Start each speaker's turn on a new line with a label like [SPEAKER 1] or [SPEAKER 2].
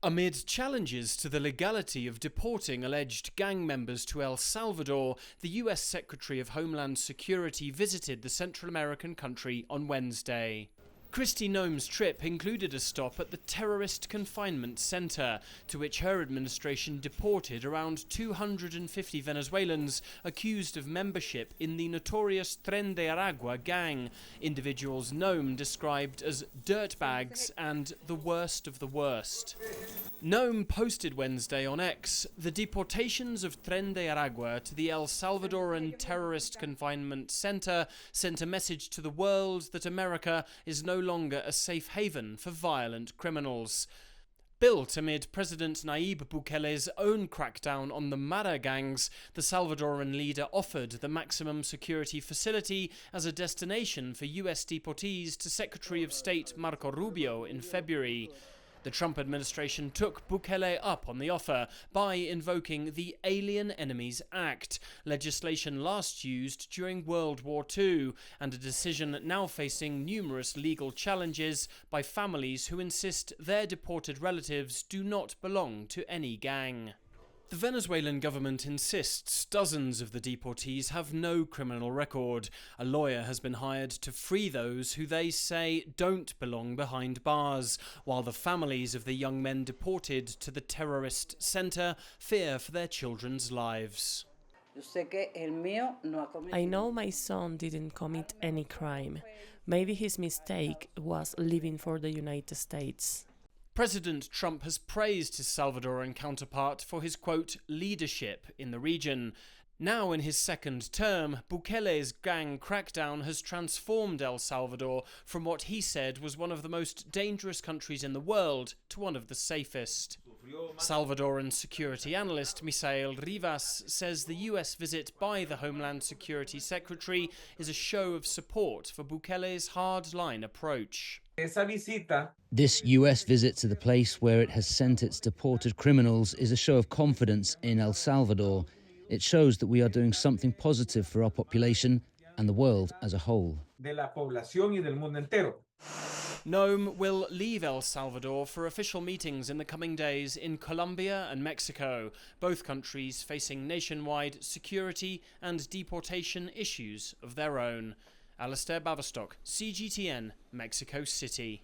[SPEAKER 1] Amid challenges to the legality of deporting alleged gang members to El Salvador, the US Secretary of Homeland Security visited the Central American country on Wednesday. Kristi Noem's trip included a stop at the terrorist confinement center, to which her administration deported around 250 Venezuelans accused of membership in the notorious Tren de Aragua gang, individuals Noem described as dirtbags and the worst of the worst. Noem posted Wednesday on X, "The deportations of Tren de Aragua to the El Salvadoran terrorist confinement center sent a message to the world that America is no longer a safe haven for violent criminals." Built amid President Nayib Bukele's own crackdown on the Mara gangs, the Salvadoran leader offered the maximum security facility as a destination for US deportees to Secretary of State Marco Rubio in February. The Trump administration took Bukele up on the offer by invoking the Alien Enemies Act, legislation last used during World War II, and a decision now facing numerous legal challenges by families who insist their deported relatives do not belong to any gang. The Venezuelan government insists dozens of the deportees have no criminal record. A lawyer has been hired to free those who they say don't belong behind bars, while the families of the young men deported to the terrorist center fear for their children's lives.
[SPEAKER 2] I know my son didn't commit any crime. Maybe his mistake was leaving for the United States.
[SPEAKER 1] President Trump has praised his Salvadoran counterpart for his, quote, leadership in the region. Now in his second term, Bukele's gang crackdown has transformed El Salvador from what he said was one of the most dangerous countries in the world to one of the safest. Salvadoran security analyst Misael Rivas says the US visit by the Homeland Security Secretary is a show of support for Bukele's hard-line approach.
[SPEAKER 3] This US visit to the place where it has sent its deported criminals is a show of confidence in El Salvador. It shows that we are doing something positive for our population and the world as a whole.
[SPEAKER 1] Noem will leave El Salvador for official meetings in the coming days in Colombia and Mexico, both countries facing nationwide security and deportation issues of their own. Alasdair, Baverstock, CGTN, Mexico City.